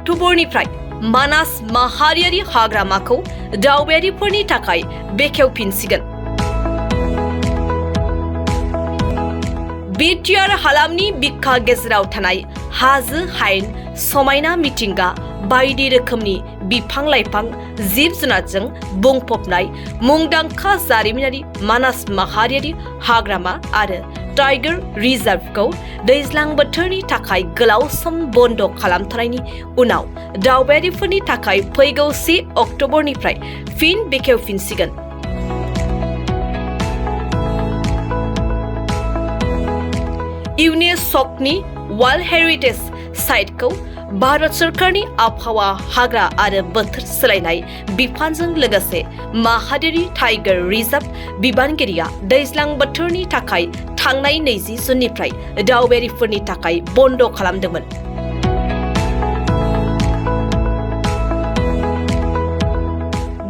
अक्ट'बरनिफ्राय मानास माहारियारि हाग्रामाखौ दावबायारिफोरनि थाखाय बेखेवफिनसिगोन। बिटिआर हालामनि बिखा गेजेराव थानाय हाजो हायेन समायना मिथिंगा बायदि रोखोमनि बिफां लाइफां जिब जुनारजों बुंफबनाय मुंदांखा जारिमिनारि मानास माहारियारि हाग्रामा आरो टाइगार रिजार्भखौ दैज्लां बोथोरनि थाखाय गोलाव सम बन्द खालामथ'नायनि उनाव दावबायारिफोरनि थाखाय फैगौ 1 अक्ट'बरनिफ्राय फिन बेखेवफिनसिगोन। इउनेस्क'नि वर्ल्ड हेरिटेज साइटखौ भारत सरकारनि आबहावा हाग्रा आरो बोथोर सोलायनाय बिफानजों लोगोसे माहारियारि टाइगार रिजार्भ बिबानगिरिया दैज्लां बोथोरनि थाखाय थांनाय 20 जुननिफ्राय दावबायारिफोरनि थाखाय बन्द खालामदोंमोन।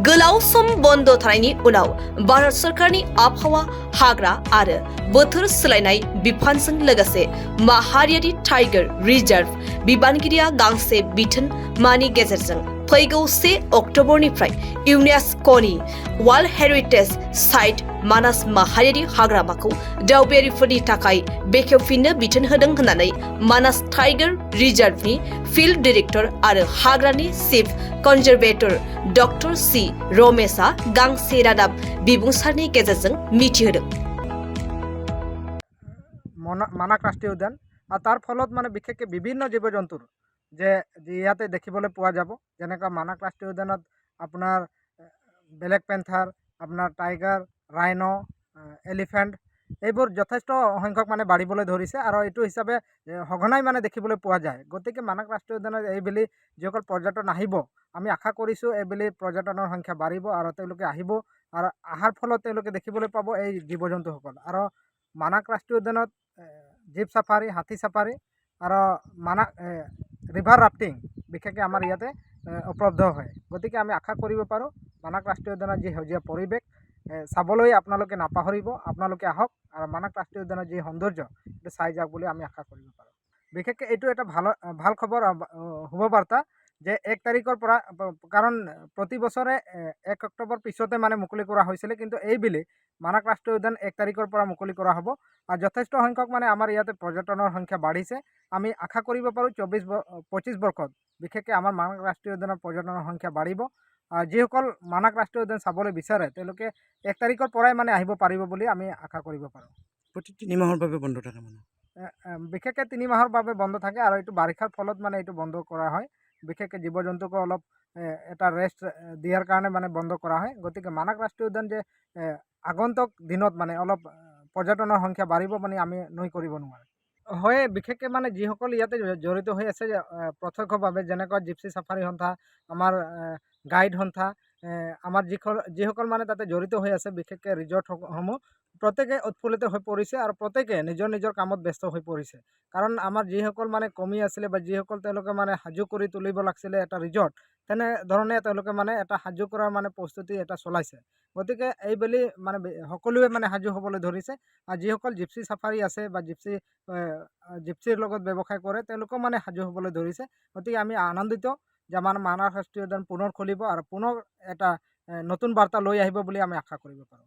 गोलाव सम बन्द थानायनि उनाव भारत सरकारनि आबहावा हाग्रा आरो बोथोर सोलायनाय बिफानजों लोगोसे माहारियारि टाइगार रिजार्भ बिबानगिरिया गांसे बिथोनमानि गेजेरजों फैगौ 1 अक्ट'बरनिफ्राय इउनेस्क'नि वर्ल्ड हेरिटेज साइट मानास माहारियारि हाग्रामाखौ दावबायारिफोरनि थाखाय बेखेवफिननो बिथोन होदों होननानै मानास टाइगार रिजार्भनि फिल्ड डाइरेक्टर आरो हाग्रानि चीफ कनजारभेटर डक्टर सि रमेशआ गांसे रादाब बिबुंसारनि गेजेरजों मिथिहोदों। मानास राष्ट्रीय उद्यान और तार फलत माने बिशेषके विभिन्न जीव जंतुर जे इयाते देखिबले पोৱা যাব जेनेका मानास राष्ट्रीय उद्यानत आपनार ब्लैक पैंथर आपनार टाइगार राइनो एलिफेंट এইবোৰ যথেষ্ট সংখ্যক মানে বাঢ়িবলৈ ধৰিছে আৰু এইটো হিচাপে সঘনাই মানে দেখিবলৈ পোৱা যায়। গতিকে মানাস ৰাষ্ট্ৰীয় উদ্যানত এইবেলি যিসকল পৰ্যটন আহিব আমি আশা কৰিছোঁ এইবেলি পৰ্যটনৰ সংখ্যা বাঢ়িব আৰু তেওঁলোকে আহিব আৰু অহাৰ ফলত তেওঁলোকে দেখিবলৈ পাব এই জীৱ জন্তুসকল। আৰু মানাস ৰাষ্ট্ৰীয় উদ্যানত জীপ সাফাৰী হাতী সাফাৰী আৰু মানাস ৰিভাৰ ৰাফটিং বিশেষকৈ আমাৰ ইয়াতে উপলব্ধ হয়। গতিকে আমি আশা কৰিব পাৰোঁ মানাস ৰাষ্ট্ৰীয় উদ্যানৰ যি সেউজীয়া পৰিৱেশ চাবলৈ আপোনালোকে নাপাহৰিব, আপোনালোকে আহক আৰু মানাস ৰাষ্ট্ৰীয় উদ্যানৰ যি সৌন্দৰ্য সেইটো চাই যাওক বুলি আমি আশা কৰিব পাৰোঁ। বিশেষকৈ এইটো এটা ভাল খবৰ শুভবাৰ্তা যে 1 তাৰিখৰ পৰা, কাৰণ প্ৰতি বছৰে 1 অক্টোবৰ পিছতে মানে মুকলি কৰা হৈছিলে, কিন্তু এইবেলি মানাস ৰাষ্ট্ৰীয় উদ্যান 1 তাৰিখৰ পৰা মুকলি কৰা হ'ব আৰু যথেষ্ট সংখ্যক মানে আমাৰ ইয়াতে পৰ্যটনৰ সংখ্যা বাঢ়িছে। আমি আশা কৰিব পাৰোঁ 24-25 বৰ্ষত বিশেষকৈ আমাৰ মানাস ৰাষ্ট্ৰীয় উদ্যানৰ পৰ্যটনৰ সংখ্যা বাঢ়িব। যিসকল মানাস ৰাষ্ট্ৰীয় উদ্যান চাবলৈ বিচাৰে তেওঁলোকে 1 তাৰিখৰ পৰাই মানে আহিব পাৰিব বুলি আমি আশা কৰিব পাৰোঁ। প্ৰতি 3 মাহৰ বাবে বন্ধ থাকে মানে বিশেষকৈ 3 মাহৰ বাবে বন্ধ থাকে আৰু এইটো বাৰিষাৰ ফলত মানে এইটো বন্ধ কৰা হয়। বিশেষকৈ জীৱ জন্তুকো অলপ এটা ৰেষ্ট দিয়াৰ কাৰণে মানে বন্ধ কৰা হয়। গতিকে মানাস ৰাষ্ট্ৰীয় উদ্যান যে আগন্তুক দিনত মানে অলপ পৰ্যটনৰ সংখ্যা বাঢ়িব মানে আমি নৈ কৰিব নোৱাৰোঁ। হয়, বিশেষকৈ মানে যিসকল ইয়াতে জড়িত হৈ আছে প্ৰত্যক্ষভাৱে, যেনেকৈ জিপচি চাফাৰী সন্থা, আমাৰ গাইড সন্থা, আমাৰ যিসকল মানে তাতে জড়িত হৈ আছে বিশেষকৈ ৰিজৰ্টসমূহ প্ৰত্যেকে উৎফুল্লিত হৈ পৰিছে আৰু প্ৰত্যেকে নিজৰ নিজৰ কামত ব্যস্ত হৈ পৰিছে। কাৰণ আমাৰ যিসকল মানে কমি আছিলে বা যিসকল তেওঁলোকে মানে সাজু কৰি তুলিব লাগিছিলে এটা ৰিজৰ্ট, তেনেধৰণে তেওঁলোকে মানে এটা সাজু কৰাৰ মানে প্ৰস্তুতি এটা চলাইছে। গতিকে এইবেলি মানে সকলোৱে মানে সাজু হ'বলৈ ধৰিছে আৰু যিসকল জিপচি চাফাৰী আছে বা জিপচিৰ লগত ব্যৱসায় কৰে তেওঁলোকেও মানে সাজু হ'বলৈ ধৰিছে। গতিকে আমি আনন্দিত যে আমাৰ মানাস ৰাষ্ট্ৰীয় উদ্যান পুনৰ খুলিব আৰু পুনৰ এটা নতুন বাৰ্তা লৈ আহিব বুলি আমি আশা কৰিব পাৰোঁ।